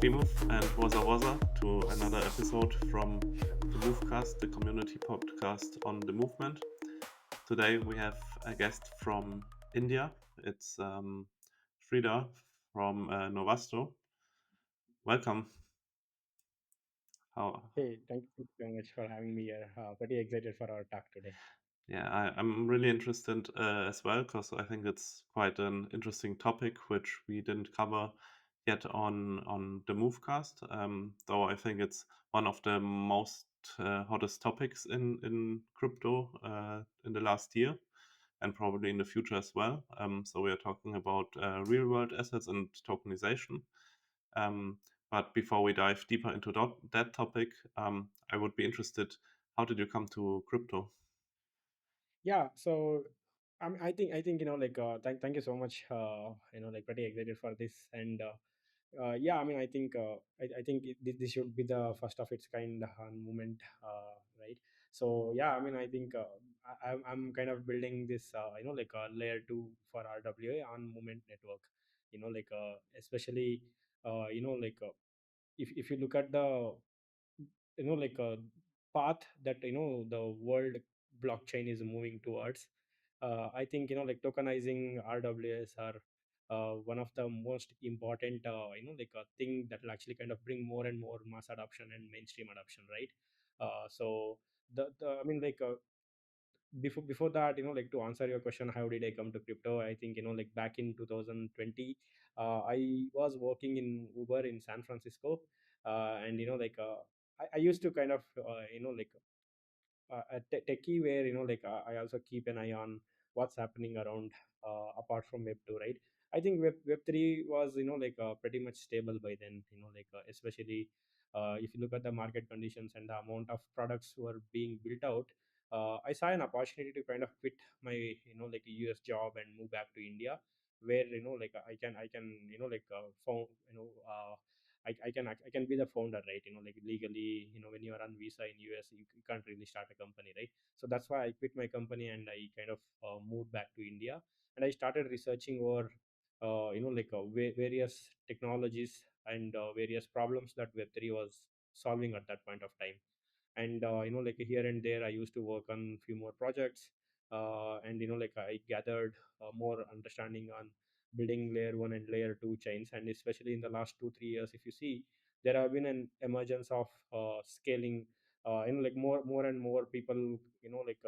Remove and Waza to another episode from the MOVECAST, the community podcast on the movement. Today we have a guest from India. It's Shreedhar from Novastro. Welcome. How? Hey, thank you very much for having me here. Pretty excited for our talk today. Yeah, I'm really interested as well because I think it's quite an interesting topic which we didn't cover yet on the MoveCast. Though I think it's one of the most hottest topics in crypto in the last year and probably in the future as well. So we are talking about real world assets and tokenization. Um, but before we dive deeper into that topic, I would be interested. How did you come to crypto? Yeah, so I think thank you so much. Pretty excited for this, and yeah, I think this should be the first of its kind movement, right? So yeah, I think I'm kind of building this, a layer two for RWA on movement network. Especially if you look at the path that the world blockchain is moving towards. I think tokenizing RWAs are one of the most important thing that will actually kind of bring more and more mass adoption and mainstream adoption, right? So the I mean like before that, to answer your question, how did I come to crypto? I think back in 2020, I was working in Uber in San Francisco, and I used to kind of a techie where I also keep an eye on what's happening around, apart from web 2, right? I think web 3 was pretty much stable by then, especially if you look at the market conditions and the amount of products were being built out. I saw an opportunity to kind of quit my a US job and move back to India, where I can found I can be the founder, right? Legally, when you are on visa in US, you can't really start a company, right? So that's why I quit my company and I kind of moved back to India, and I started researching over various technologies and various problems that Web3 was solving at that point of time. And here and there I used to work on few more projects, and I gathered more understanding on building layer 1 and layer 2 chains. And especially in the last 2 3 years, if you see, there have been an emergence of scaling, more and more people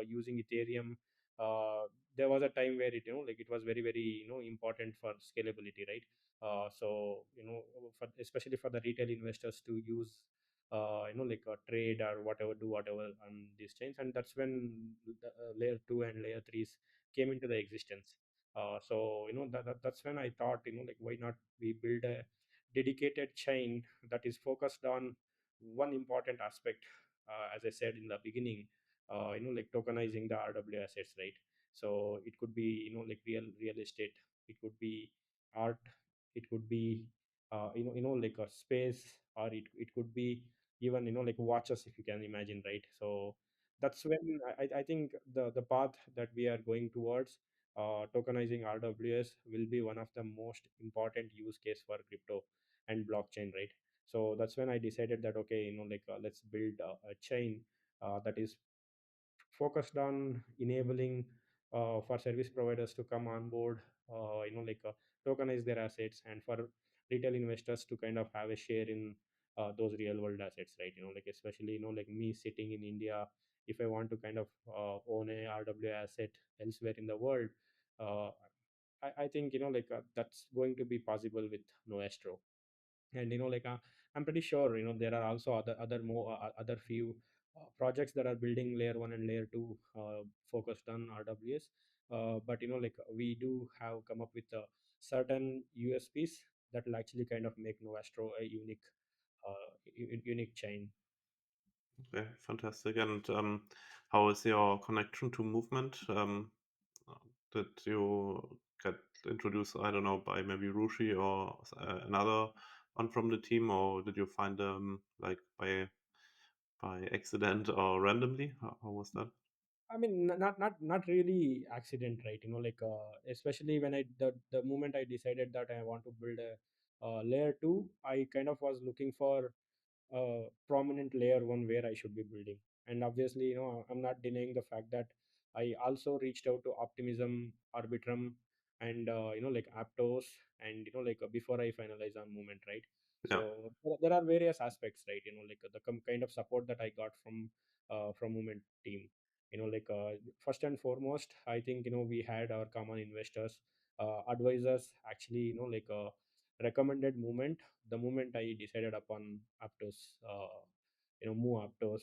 using Ethereum. There was a time where it was very very important for scalability, right? So especially for the retail investors to use a trade or whatever, do whatever on these chains. And that's when the, layer 2 and layer 3s came into the existence. So that's when I thought, why not we build a dedicated chain that is focused on one important aspect, as I said in the beginning, tokenizing the RW assets, right? So it could be real estate, it could be art, it could be like a space, or it could be even like watches, if you can imagine, right? So that's when I think the path that we are going towards, tokenizing RWS will be one of the most important use case for crypto and blockchain, right? So that's when I decided that, okay, let's build a chain that is focused on enabling for service providers to come on board, tokenize their assets, and for retail investors to kind of have a share in those real world assets, right? Especially me sitting in India, if I want to kind of own a RW asset elsewhere in the world, uh, I think that's going to be possible with Noestro. And I'm pretty sure there are also other more other few projects that are building layer 1 and layer 2 focused on RWS. But we do have come up with certain USPs that will actually kind of make Novastro a unique unique chain. Okay, fantastic. And how is your connection to movement? Uh, did you get introduced, I don't know, by maybe Rushi or another one from the team, or did you find them like by accident or randomly? How was that? I mean, not really accident, right? Especially when the moment I decided that I want to build a Layer 2, I kind of was looking for a prominent layer 1 where I should be building. And obviously, I'm not denying the fact that I also reached out to Optimism, Arbitrum, and like Aptos, and before I finalize on Movement, right? Yeah, So there are various aspects, right? Like the kind of support that I got from Movement team. First and foremost, I think we had our common investors, advisors, actually, recommended Movement the moment I decided upon Aptos, move Aptos,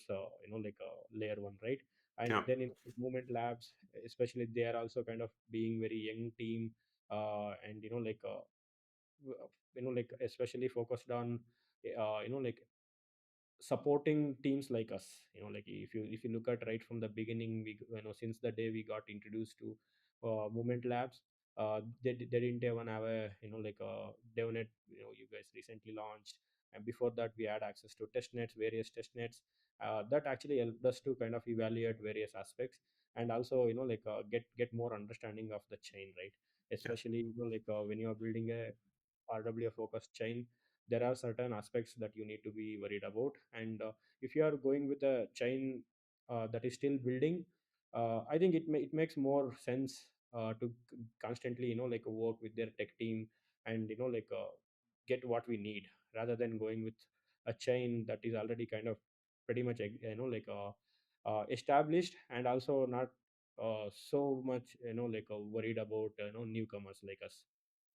layer 1, right? And yeah, then in Movement Labs, especially, they are also kind of being very young team, and like especially focused on, like supporting teams like us. Like if you look at right from the beginning, we since the day we got introduced to Movement Labs, they didn't even have a like a devnet. You guys recently launched, and before that we had access to test nets, various test nets, that actually helped us to kind of evaluate various aspects, and also get more understanding of the chain, right? yeah, Especially when you are building a RWA focused chain, there are certain aspects that you need to be worried about. And if you are going with a chain that is still building, I think it makes more sense to constantly work with their tech team, and get what we need, rather than going with a chain that is already kind of pretty much established, and also not so much worried about newcomers like us.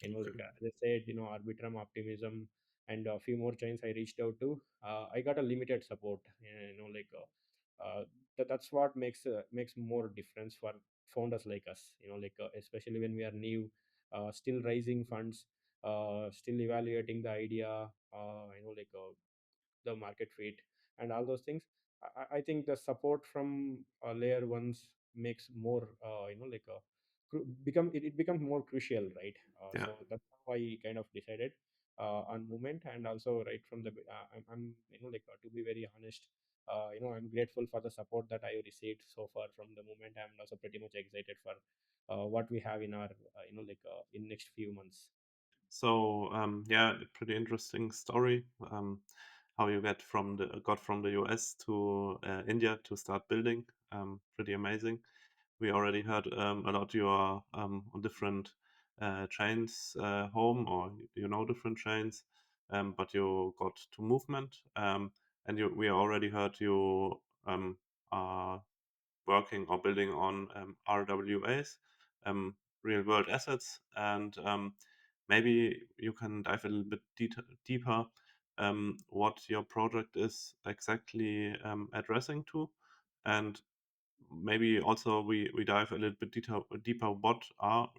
okay, As I said, Arbitrum, Optimism, and a few more chains I reached out to. I got a limited support. That's what makes more difference for founders like us. Especially when we are new, still raising funds, still evaluating the idea. The market fit and all those things. I think the support from layer ones makes more it becomes more crucial, right? yeah. So that's how I kind of decided on Movement. And also right from I'm to be very honest, I'm grateful for the support that I received so far from the Movement. I'm also pretty much excited for what we have in our in next few months. So yeah, pretty interesting story. How you got from the US to India to start building. Pretty amazing. We already heard a lot. You are on different chains home, or different chains, but you got to movement, and we already heard you are working or building on RWAs, real world assets, and maybe you can dive a little bit deeper what your project is exactly addressing to, and maybe also we dive a little bit deeper what are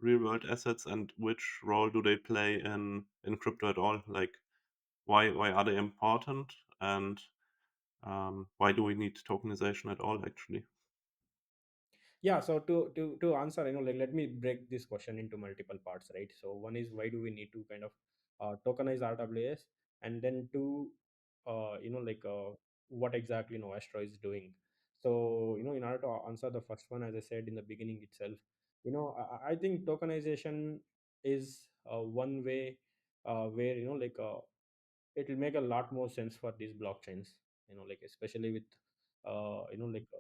real world assets and which role do they play in crypto at all? Like why are they important, and why do we need tokenization at all actually? Yeah, so to answer, let me break this question into multiple parts, right? So one is, why do we need to kind of tokenize RWAs, and then two, what exactly Novastro is doing. So in order to answer the first one, as I said in the beginning itself, I think tokenization is one way where it will make a lot more sense for these blockchains, especially with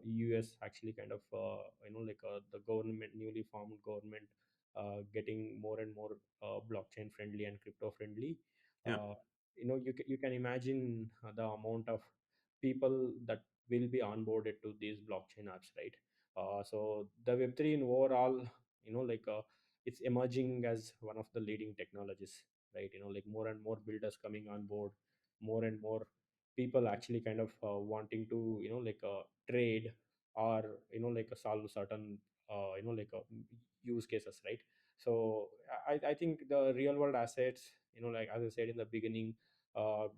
US actually kind of the government, newly formed government, getting more and more blockchain friendly and crypto friendly. Yeah, uh, you can imagine the amount of people that will be onboarded to these blockchain apps, right? So the Web3 in overall, it's emerging as one of the leading technologies, right? More and more builders coming on board, more and more people actually kind of wanting to trade, or solve certain use cases, right? So I think the real world assets, like as I said in the beginning,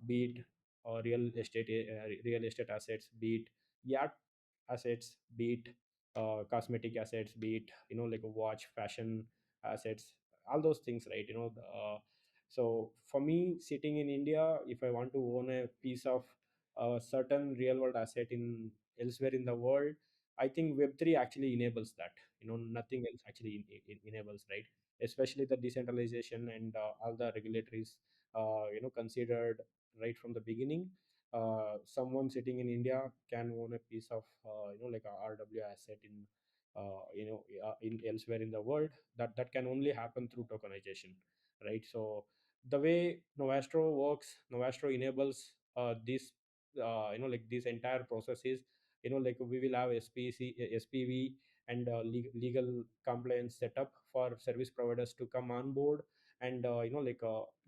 be it real estate assets, be it yacht assets, be it cosmetic assets, be it like a watch, fashion assets, all those things, right? So for me, sitting in India, if I want to own a piece of a certain real world asset in elsewhere in the world, I think Web3 actually enables that. Nothing else actually enables, right? especially the decentralization and all the regulatories considered right from the beginning. Someone sitting in India can own a piece of like a RW asset in elsewhere in the world. That can only happen through tokenization, right? So the way Novastro works, Novastro enables this like this entire process is, like we will have SPV and legal compliance setup for service providers to come on board, and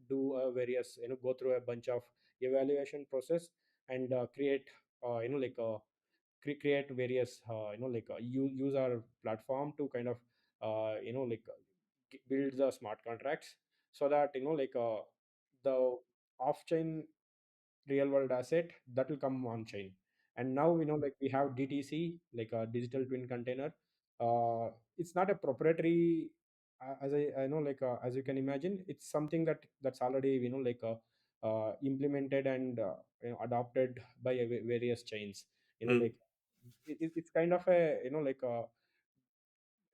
do various, go through a bunch of evaluation process, and create like create various use our platform to kind of build the smart contracts, so that the off chain real world asset that will come on chain. And now like we have DTC, like a digital twin container. It's not a proprietary, I know, like as you can imagine, it's something that's already implemented and adopted by various chains. Mm. Like it's kind of a like a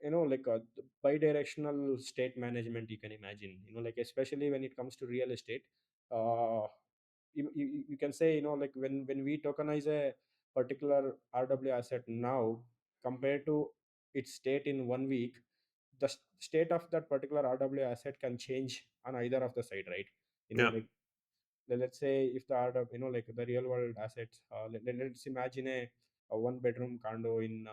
like a bi-directional state management, you can imagine, like especially when it comes to real estate. uh you can say, like when we tokenize a particular RW asset now, compared to its state in 1 week, the state of that particular RW asset can change on either of the side, right? Yeah. Like let's say if the art of like the real world assets, let's imagine a one bedroom condo in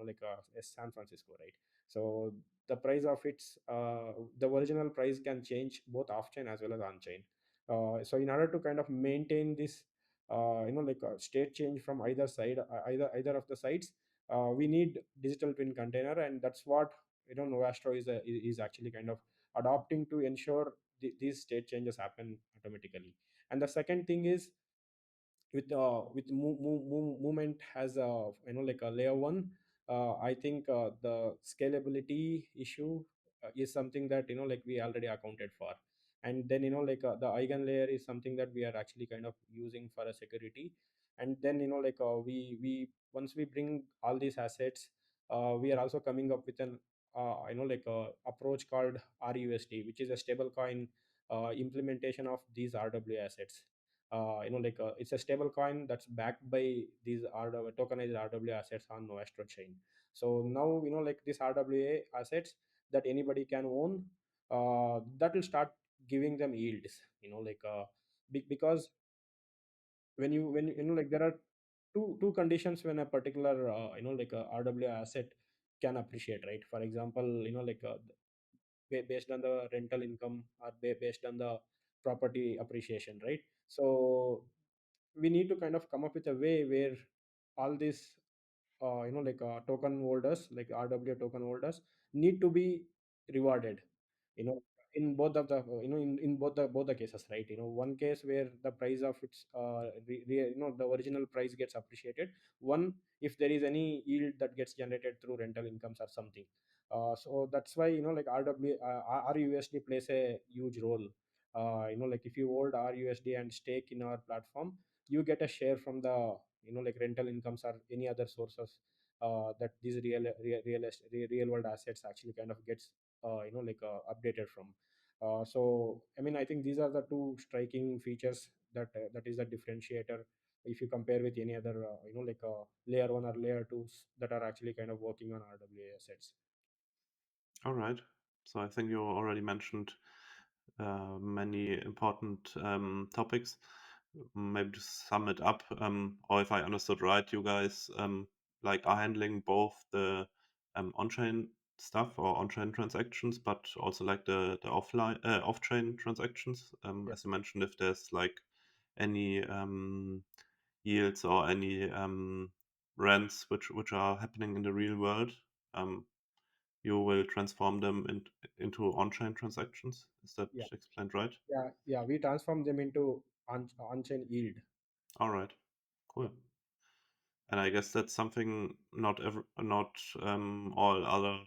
like San Francisco, right? So the price of its the original price can change both off chain as well as on chain. So in order to kind of maintain this like a state change from either side, either of the sides, we need digital twin container, and that's what Novastro is actually kind of adopting to ensure these state changes happen automatically. And the second thing is, with movement has a like a layer one. I think the scalability issue is something that like we already accounted for. And then the eigen layer is something that we are actually kind of using for a security. And then like we once we bring all these assets, we are also coming up with an like a approach called RUSD, which is a stable coin implementation of these RW assets. It's a stable coin that's backed by these RW, tokenized RW assets on Novastro chain. So now like these RWA assets that anybody can own, that will start giving them yields. Because when like there are two conditions when a particular like a RWA asset can appreciate, right? For example, like based on the rental income, or based on the property appreciation, right? So we need to kind of come up with a way where all these like token holders, like RWA token holders, need to be rewarded, you know in both of the in both the cases, right? One case where the price of its the original price gets appreciated. One, if there is any yield that gets generated through rental incomes or something. So that's why like RUSD plays a huge role. Like if you hold RUSD and stake in our platform, you get a share from the like rental incomes or any other sources that these real world assets actually kind of gets like updated from. So I mean, I think these are the two striking features that is the differentiator if you compare with any other like layer one or layer twos that are actually kind of working on RWA assets. All right. So I think you already mentioned many important topics. Maybe to sum it up, or if I understood right, you guys like are handling both the on-chain stuff or on-chain transactions, but also like the offline off-chain transactions. As Yes. you mentioned, if there's like any yields or any rents which are happening in the real world, um, you will transform them into on-chain transactions. Is that Yeah. explained right? Yeah, we transform them into on-chain yield. All right, Yeah. cool. And I guess that's something not all other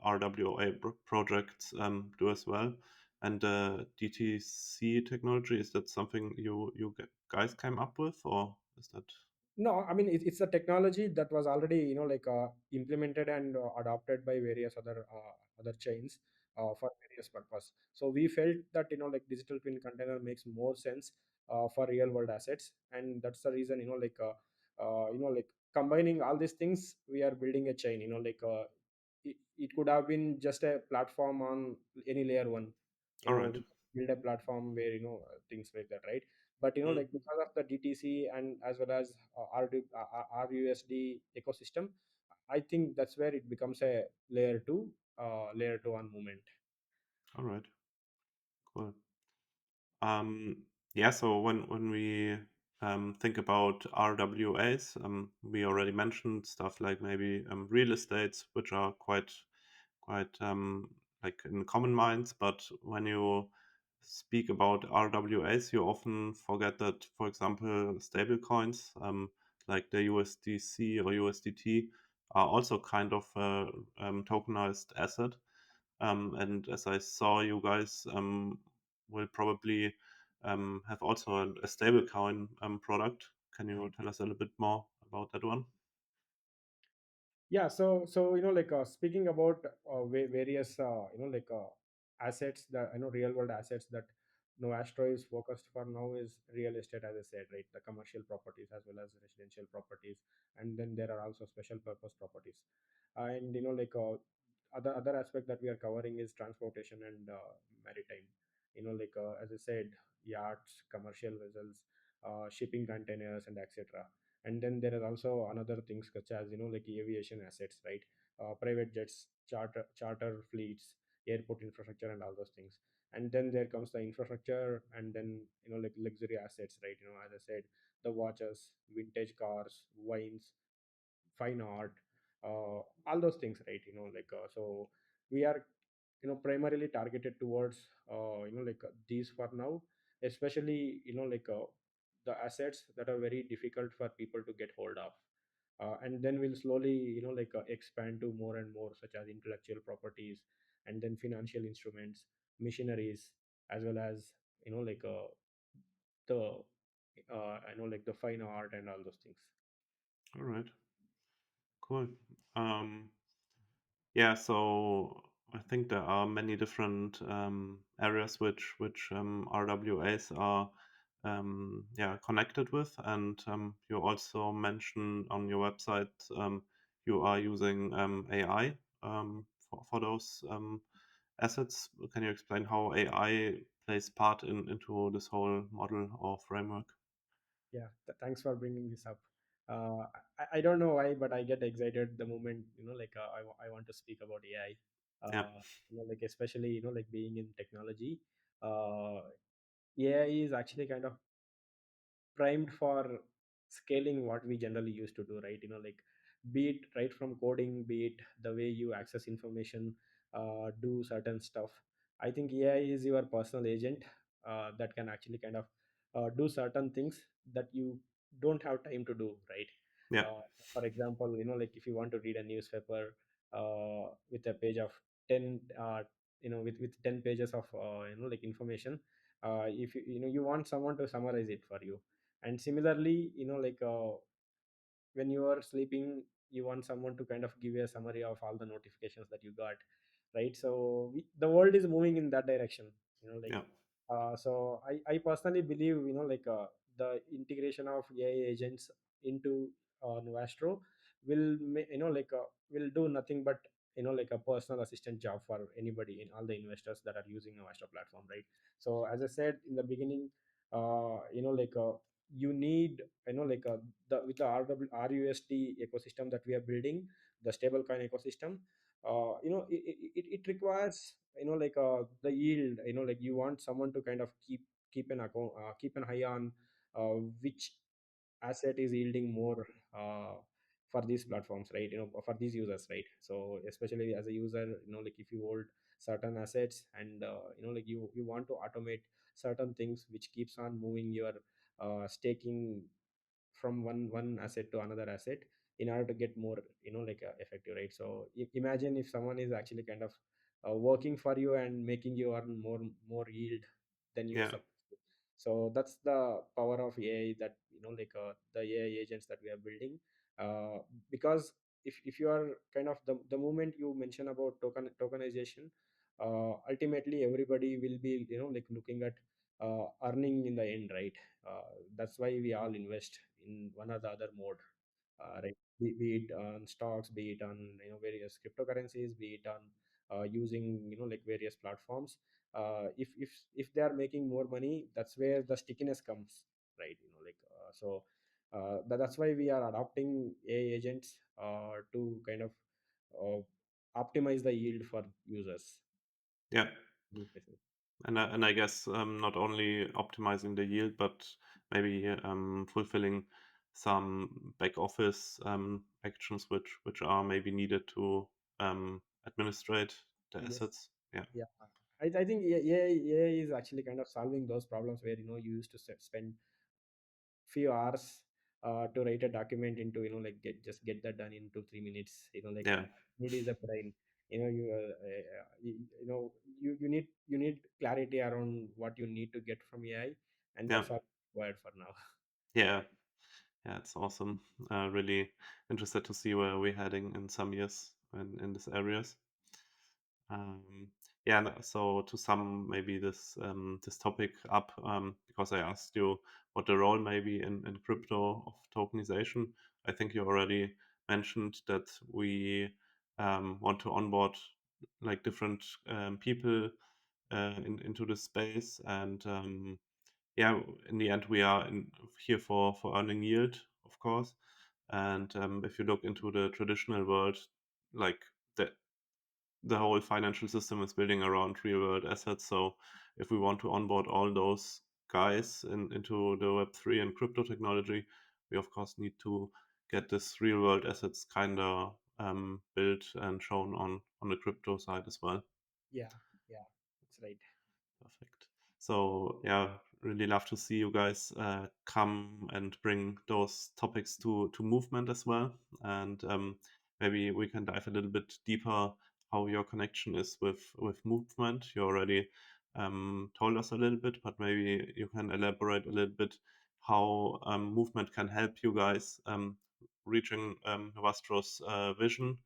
RWA projects do as well. And DTC technology, is that something guys came up with, or is that? No, I mean it's a technology that was already like implemented and adopted by various other chains. for various purpose. So we felt that digital twin container makes more sense for real world assets, and that's the reason combining all these things, we are building a chain. It could have been just a platform on any layer one. All right. We build a platform where things like that, right? But Mm. because of the DTC and as well as RUSD ecosystem, I think that's where it becomes a layer two on movement. All right. Cool. Um, yeah, so when we think about RWAs, we already mentioned stuff like maybe real estates, which are quite like in common minds. But when you speak about RWAs, you often forget that, for example, stable coins like the USDC or USDT are also kind of a tokenized asset. And as I saw, you guys will probably have also a stablecoin product. Can you tell us a little bit more about that one? Yeah, so speaking about various assets, that real world assets that Novastro is focused for now is real estate, as I said, right? The commercial properties as well as residential properties, and then there are also special purpose properties. And other aspect that we are covering is transportation and maritime. As I said, yachts, commercial vessels, shipping containers, and etc. And then there are also another things such as like aviation assets, right? Private jets, charter fleets, airport infrastructure, and all those things. And then there comes the infrastructure, and then like luxury assets, right? As I said, the watches, vintage cars, wines, fine art, all those things, right? So we are primarily targeted towards these for now, especially the assets that are very difficult for people to get hold of. And then we'll slowly expand to more and more, such as intellectual properties, and then financial instruments, machineries, as well as the the fine art and all those things. All right, cool. Um, yeah, so I think there are many different areas which RWAs are yeah connected with, and you also mentioned on your website you are using AI for those assets. Can you explain how AI plays part into this whole model or framework? Yeah, thanks for bringing this up. I don't know why, but I get excited the moment I want to speak about AI. Yeah, Especially like being in technology, uh, AI is actually kind of primed for scaling what we generally used to do, right? Be it right from coding, be it the way you access information, do certain stuff. I think AI is your personal agent that can actually kind of do certain things that you don't have time to do, right? yeah, For example, like if you want to read a newspaper with a page of 10 with 10 pages of like information, if you want someone to summarize it for you. And similarly, when you are sleeping, you want someone to kind of give you a summary of all the notifications that you got, right? So the world is moving in that direction, yeah, so I personally believe the integration of AI agents into Novastro will do nothing but like a personal assistant job for anybody in all the investors that are using Novastro platform, right? So as I said in the beginning, you need the with the RUSD ecosystem that we are building, the stablecoin ecosystem. It requires the yield. Like you want someone to kind of keep an eye on which asset is yielding more for these platforms, right? For these users, right? So especially as a user, like if you hold certain assets, and like you want to automate certain things which keeps on moving your staking from one asset to another asset in order to get more effective, right? So imagine if someone is actually kind of working for you and making you earn more yield than you yeah, supposed to. So that's the power of AI, that the AI agents that we are building. Because if you are kind of the moment you mention about tokenization, ultimately everybody will be like looking at earning in the end, right? That's why we all invest in one or the other mode, right? Be it on stocks, be it on various cryptocurrencies, be it on using like various platforms. If they are making more money, that's where the stickiness comes, right? That's why we are adopting AI agents to kind of uh, optimize the yield for users. Yeah. Use cases. And I guess not only optimizing the yield, but maybe fulfilling some back office actions which are maybe needed to administrate the Yes. assets. Yeah, Yeah. I think AI is actually kind of solving those problems where you used to spend few hours to write a document into just get that done in 2 3 minutes. yeah, Need is a brain. You need clarity around what you need to get from AI, and yeah, that's all required for now. yeah, yeah. It's awesome. Really interested to see where we're heading in some years in these areas. Um, yeah, so to sum maybe this topic up, because I asked you what the role may be in crypto of tokenization, I think you already mentioned that we want to onboard like different people into the space, and yeah, in the end, we are here for earning yield, of course. And if you look into the traditional world, like the whole financial system is building around real world assets. So if we want to onboard all those guys into the Web3 and crypto technology, we of course need to get this real world assets kind of built and shown on the crypto side as well. Yeah, yeah, that's right. Perfect. So yeah, really love to see you guys come and bring those topics to movement as well. And maybe we can dive a little bit deeper how your connection is with movement. You already told us a little bit, but maybe you can elaborate a little bit how movement can help you guys reaching Novastros' vision,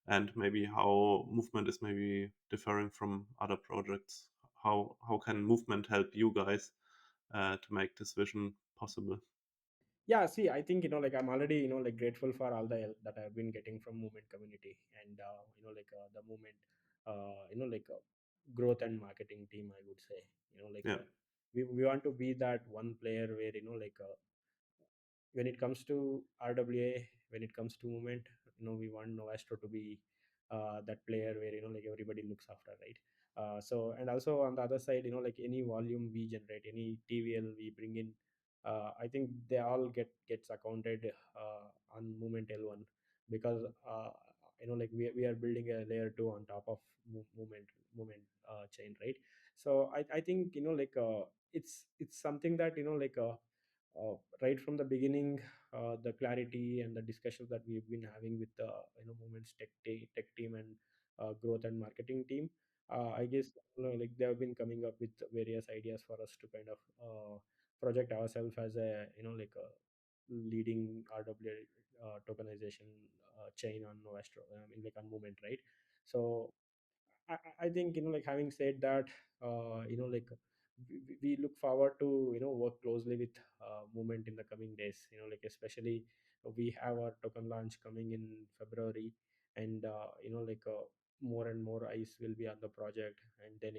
and maybe how movement is maybe differing from other projects. How can movement help you guys to make this vision possible? Yeah, see, I think I'm already like grateful for all the help that I've been getting from movement community, and the movement growth and marketing team, I would say. Yeah, We want to be that one player where when it comes to RWA, when it comes to movement, we want Novastro to be that player where like everybody looks after, right? So, and also on the other side, like any volume we generate, any TVL we bring in, I think they all gets accounted on movement L1, because like we are building a layer 2 on top of movement chain, right? So I think it's something that right from the beginning, the clarity and the discussions that we've been having with the movements tech team and growth and marketing team, I guess like they have been coming up with various ideas for us to kind of project ourselves as a a leading RWA tokenization chain on Novastro, I mean, like on movement, right? So I think like having said that, we look forward to work closely with movement in the coming days. Like especially we have our token launch coming in February, and more and more eyes will be on the project, and then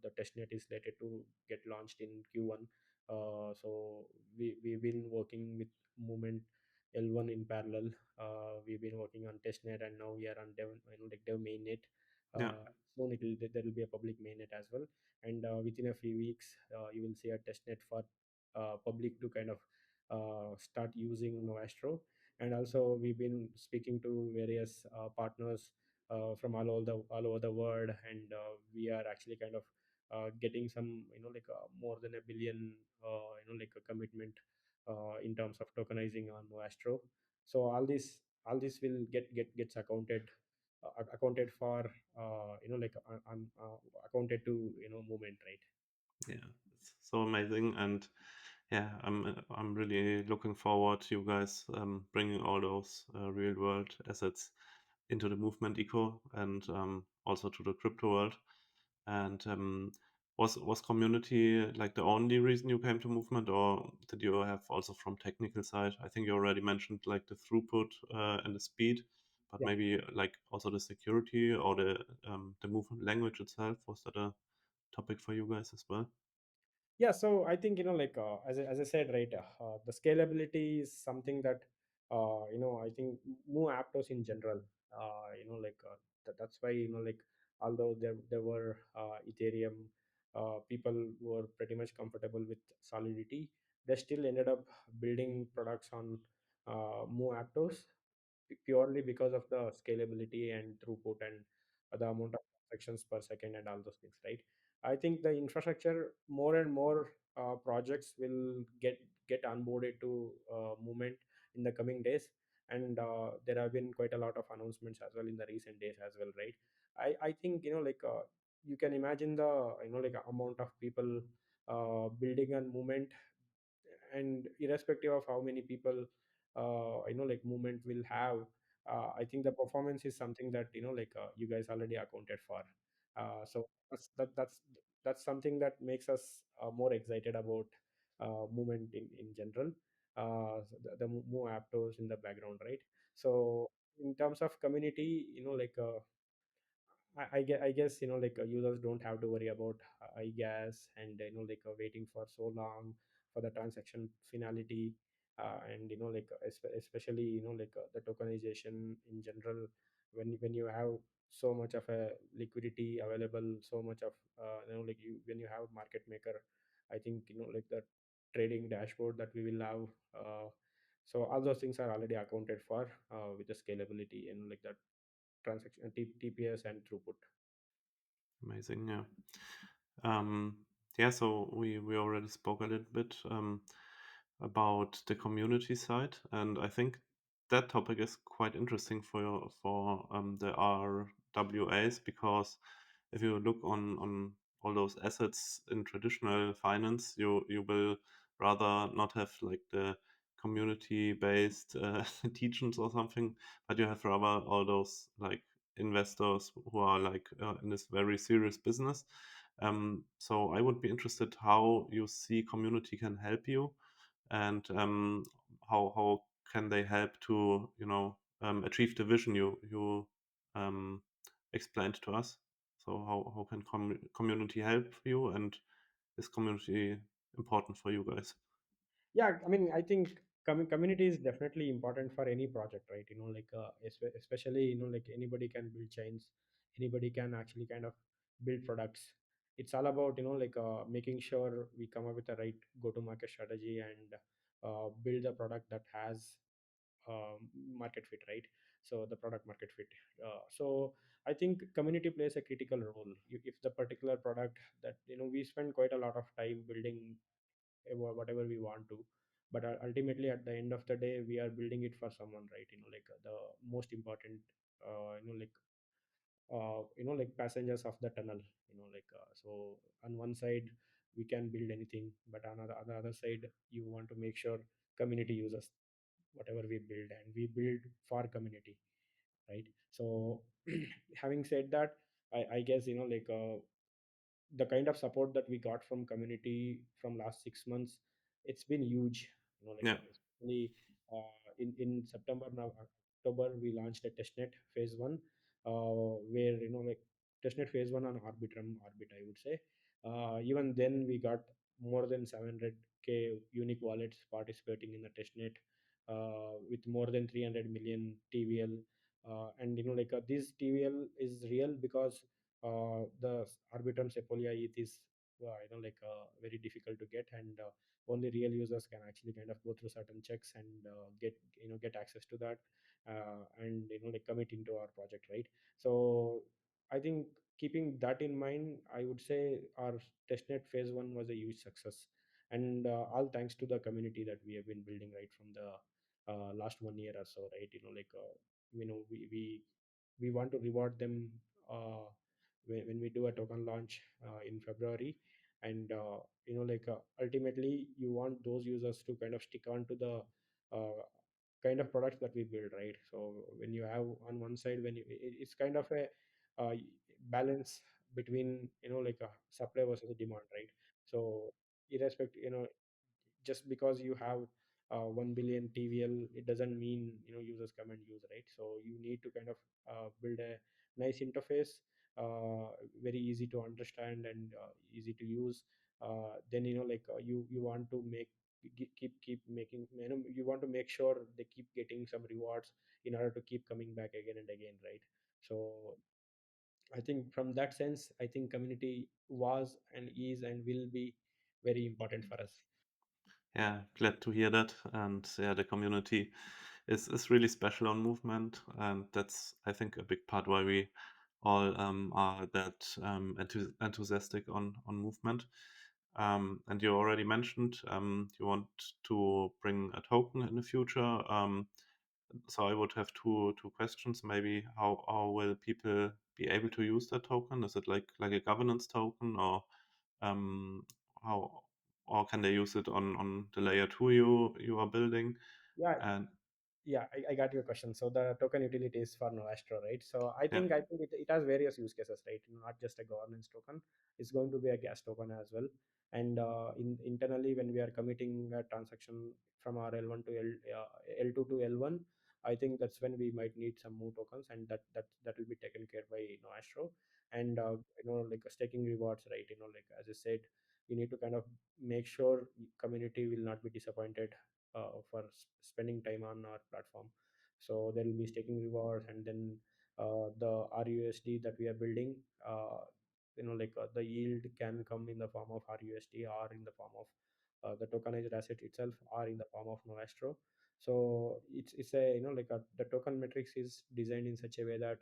the testnet is slated to get launched in Q1. So we've been working with movement L1 in parallel. We've been working on testnet, and now we are on dev mainnet. yeah, Soon there will be a public mainnet as well, and within a few weeks you will see a testnet for public to kind of start using Novastro. And also we've been speaking to various partners from all over the world, and we are actually kind of getting some more than a billion a commitment in terms of tokenizing on Novastro. So all this will gets accounted for, accounted to movement, right? yeah. It's so amazing, and yeah, I'm really looking forward to you guys bringing all those real world assets into the movement eco and also to the crypto world. And was community like the only reason you came to movement, or did you have also from technical side? I think you already mentioned like the throughput and the speed, but Yeah. maybe like also the security or the movement language itself. Was that a topic for you guys as well? Yeah, so I think, as I said, right, the scalability is something that I think Mu Aptos in general, that's why, although there were Ethereum people who were pretty much comfortable with Solidity, they still ended up building products on Mu Aptos purely because of the scalability and throughput and the amount of transactions per second and all those things, right? I think the infrastructure, more and more projects will get onboarded to movement in the coming days, and there have been quite a lot of announcements as well in the recent days as well, right? I think, you can imagine the, amount of people building a movement, and irrespective of how many people movement will have, I think the performance is something that, you guys already accounted for. So that's something that makes us more excited about movement in general. So the Mu Aptos in the background, right? So in terms of community, I guess, users don't have to worry about gas and, waiting for so long for the transaction finality, and, especially, the tokenization in general, when you have so much of a liquidity available, so much of when you have market maker, I think, the trading dashboard that we will have, so all those things are already accounted for with the scalability and like that transaction TPS and throughput. Amazing, yeah. Um, yeah, so we already spoke a little bit about the community side, and I think that topic is quite interesting for the RWAs, because if you look on all those assets in traditional finance, you will rather not have like the community-based teachings or something, but you have rather all those like investors who are like in this very serious business. So I would be interested how you see community can help you, and how can they help to achieve the vision you um, explained to us. So how can community help you, and is community important for you guys? Yeah, I mean, I think community is definitely important for any project, right? Especially, like anybody can build chains, anybody can actually kind of build products. It's all about, making sure we come up with the right go to market strategy and build a product that has market fit, right? So the product market fit. So I think community plays a critical role. If the particular product that, we spend quite a lot of time building whatever we want to, but ultimately at the end of the day we are building it for someone, right? The most important passengers of the tunnel, so on one side we can build anything, but on the other side you want to make sure community uses whatever we build, and we build for community, right? So having said that, I guess, the kind of support that we got from community from last 6 months, it's been huge. Yeah, Especially in September, now October, we launched a testnet phase one, where, testnet phase one on Orbit, I would say. Even then we got more than 700K unique wallets participating in the testnet, with more than 300 million TVL. And this TVL is real because the Arbitrum Sepolia ETH is very difficult to get, and only real users can actually kind of go through certain checks and get access to that, and commit into our project, right? So I think, keeping that in mind, I would say our testnet phase one was a huge success, and all thanks to the community that we have been building right from the last 1 year or so, right? We want to reward them uh, when we do a token launch in February, and ultimately you want those users to kind of stick on to the kind of products that we build, right? So when you have on one side, when it's kind of a uh, balance between supply versus demand, right? So irrespective, just because you have 1 billion tvl, it doesn't mean users come and use, right? So you need to kind of build a nice interface, uh, very easy to understand and easy to use. Then you want to keep making, you want to make sure they keep getting some rewards in order to keep coming back again and again, right? So I think from that sense, I think community was and is and will be very important for us. Yeah, glad to hear that. And yeah, the community is really special on movement, and that's, I think, a big part why we all are that enthusiastic on movement. And you already mentioned you want to bring a token in the future. So I would have two questions. Maybe how will people be able to use that token? Is it like a governance token, or um, how or can they use it on the layer two you are building? Yeah, And yeah, I got your question. So the token utility is for Novastro, right? So yeah, I think it has various use cases, right? Not just a governance token. It's going to be a gas token as well. And internally, when we are committing a transaction from our L1 to L2 to L1, I think that's when we might need some more tokens, and that will be taken care by Novastro. And staking rewards, right? Like as I said, you need to kind of make sure community will not be disappointed for spending time on our platform. So there will be staking rewards, and then the RUSD that we are building, the yield can come in the form of RUSD or in the form of the tokenized asset itself or in the form of Novastro. So it's a the token metrics is designed in such a way that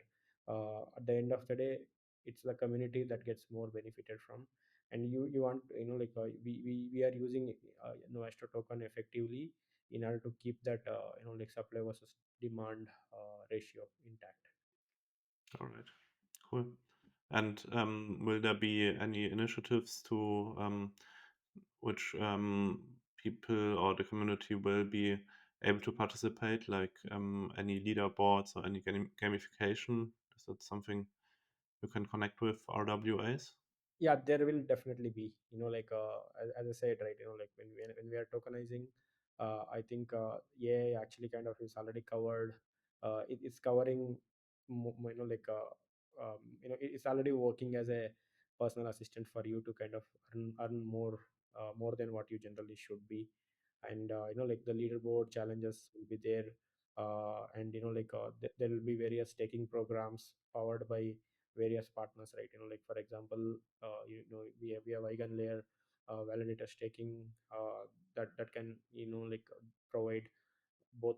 at the end of the day, it's the community that gets more benefited from. And you want we are using Novastro token effectively in order to keep that supply versus demand ratio intact. all right, cool. And will there be any initiatives to which people or the community will be able to participate, like any leaderboards or any gamification? Is that something you can connect with RWAs? Yeah, there will definitely be, as I said, right, when we are tokenizing, I think AI actually kind of is already covered. It's covering it's already working as a personal assistant for you to kind of earn more than what you generally should be. And the leaderboard challenges will be there. And there will be various staking programs powered by various partners, right? For example, we have Eigen layer validator staking, that can provide both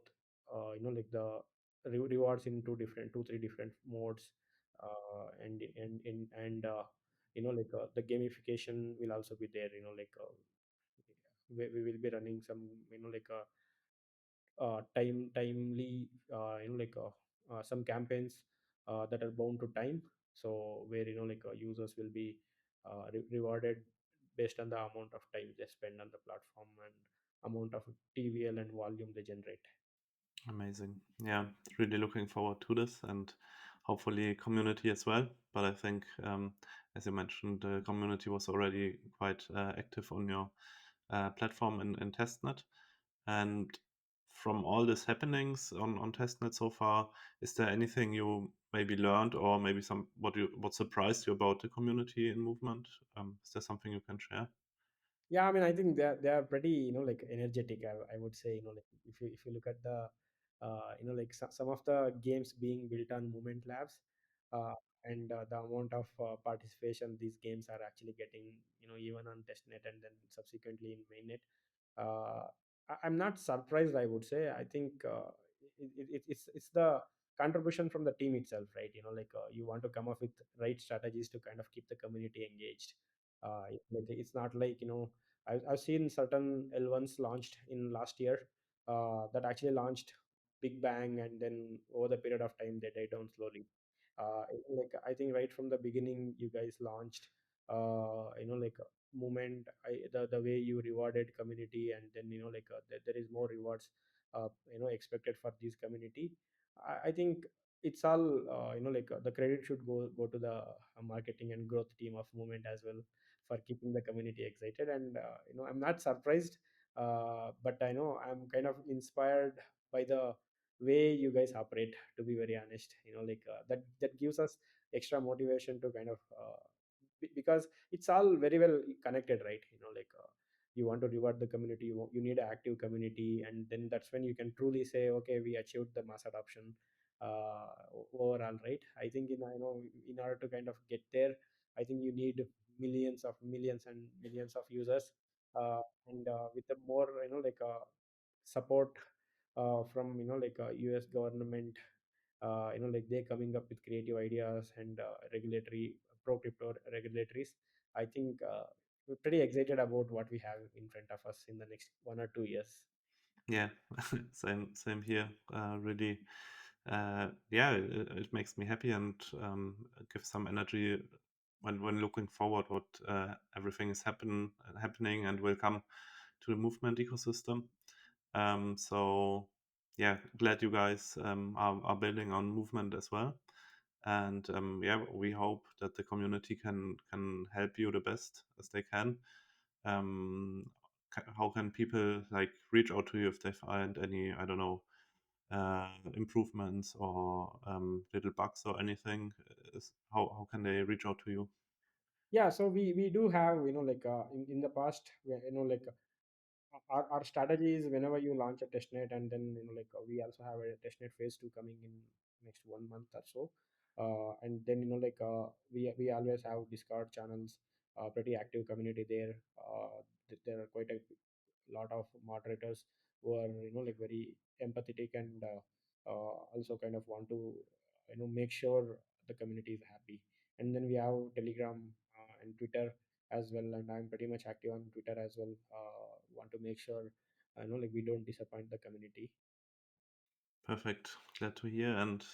the rewards in two three different modes. The gamification will also be there. We will be running some timely some campaigns that are bound to time. So where users will be rewarded based on the amount of time they spend on the platform and amount of tvl and volume they generate. Amazing. Yeah, really looking forward to this, and hopefully community as well. But I think, as you mentioned, the community was already quite active on your platform in testnet. And from all these happenings on testnet so far, is there anything you maybe learned, or maybe what surprised you about the community in movement? Is there something you can share? Yeah, I mean, I think they are pretty, energetic. I would say, if you look at the, some of the games being built on Movement Labs, uh, and the amount of participation these games are actually getting, even on testnet and then subsequently in mainnet. I'm not surprised. I would say. I think it's the contribution from the team itself, right? You want to come up with right strategies to kind of keep the community engaged. It's not like I've seen certain L1s launched in last year that actually launched big bang, and then over the period of time they died down slowly. I think right from the beginning you guys launched movement. The way you rewarded community, and then there is more rewards expected for this community. I think it's all the credit should go to the marketing and growth team of Movement as well, for keeping the community excited. And I'm not surprised, but I know I'm kind of inspired by the way you guys operate, to be very honest. That gives us extra motivation to kind of because it's all very well connected, right? You want to reward the community, you need an active community, and then that's when you can truly say, okay, we achieved the mass adoption overall, right? I think in order to kind of get there, I think you need millions and millions of users, and with the more support from US government, they coming up with creative ideas and regulatory pro crypto regulatories. I think we're pretty excited about what we have in front of us in the next 1 or 2 years. Yeah, same here. Really, yeah, it makes me happy and gives some energy when looking forward what everything is happening and will come to the movement ecosystem. So yeah, glad you guys are building on movement as well. And yeah, we hope that the community can help you the best as they can. Um, how can people like reach out to you if they find any, I don't know, improvements or little bugs or anything? How can they reach out to you? Yeah, so we do have in the past, our strategy is whenever you launch a testnet, and then we also have a testnet phase 2 coming in next 1 month or so, and then we always have Discord channels, pretty active community there. There are quite a lot of moderators who are very empathetic, and also kind of want to make sure the community is happy. And then we have Telegram and Twitter as well, and I'm pretty much active on Twitter as well. Want to make sure we don't disappoint the community. Perfect. Glad to hear. And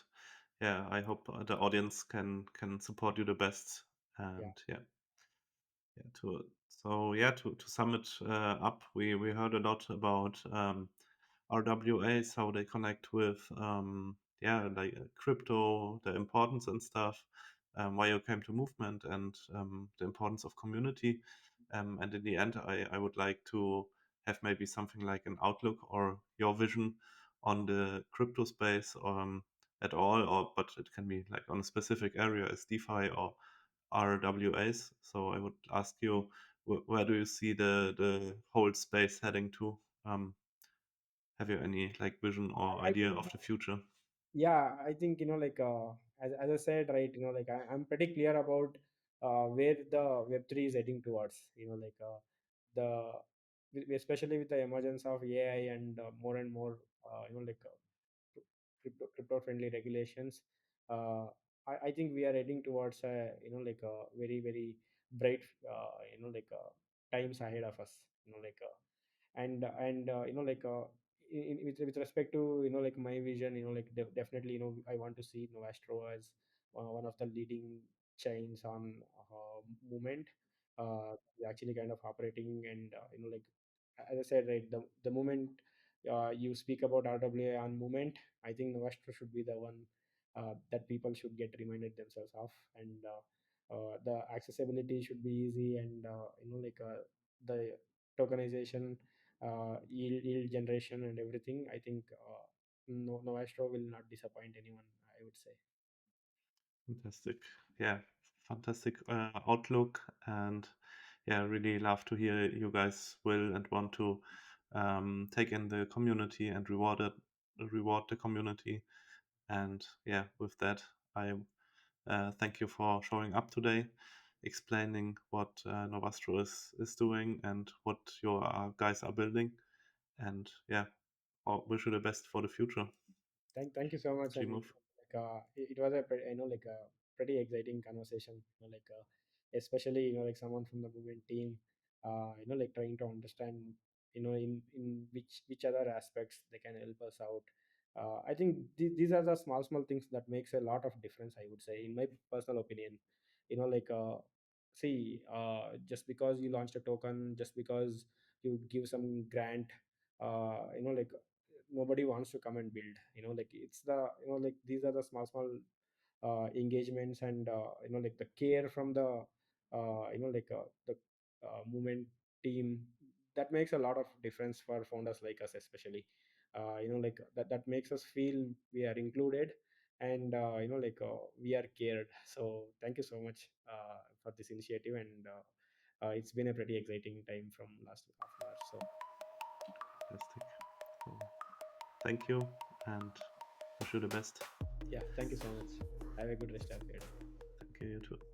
yeah, I hope the audience can support you the best. Yeah. And yeah, yeah. To sum it up, we heard a lot about RWAs, how they connect with yeah, like crypto, the importance and stuff, why you came to movement, and the importance of community. And in the end, I would like to have maybe something like an outlook or your vision on the crypto space at all, or but it can be like on a specific area as DeFi or RWAs. So I would ask you, where do you see the whole space heading to? Um, have you any like vision or I idea think, of the future? yeah, I think as I said, right, I'm pretty clear about where the Web3 is heading towards. The especially with the emergence of AI and more and more crypto friendly regulations. uh, I think we are heading towards a very very bright times ahead of us. And with respect to my vision, definitely I want to see Novastro as one of the leading chains on movement. We're actually kind of operating, and as I said, right, the moment you speak about RWA on movement, I think Novastro should be the one that people should get reminded themselves of. And the accessibility should be easy, and the tokenization, yield generation, and everything. I think Novastro will not disappoint anyone, I would say. Fantastic. Yeah, fantastic outlook. And yeah, really love to hear you guys will and want to take in the community and reward the community. And yeah, with that, I thank you for showing up today, explaining what Novastro is doing and what your guys are building. And yeah, wish you the best for the future Thank you so as much. we And move. it was a pretty exciting conversation. Especially someone from the movement team. Trying to understand in which other aspects they can help us out. I think these are the small things that makes a lot of difference, I would say, in my personal opinion. See, just because you launched a token, just because you give some grant, uh, you know like nobody wants to come and build. Like it's the like these are the small engagements, and like the care from the the movement team, that makes a lot of difference for founders like us, especially. Like that makes us feel we are included, and we are cared. So thank you so much for this initiative, and it's been a pretty exciting time from last half an hour. So Fantastic. So thank you and wish you the best. yeah, thank you so much. Have a good rest of your day. Thank you, you too.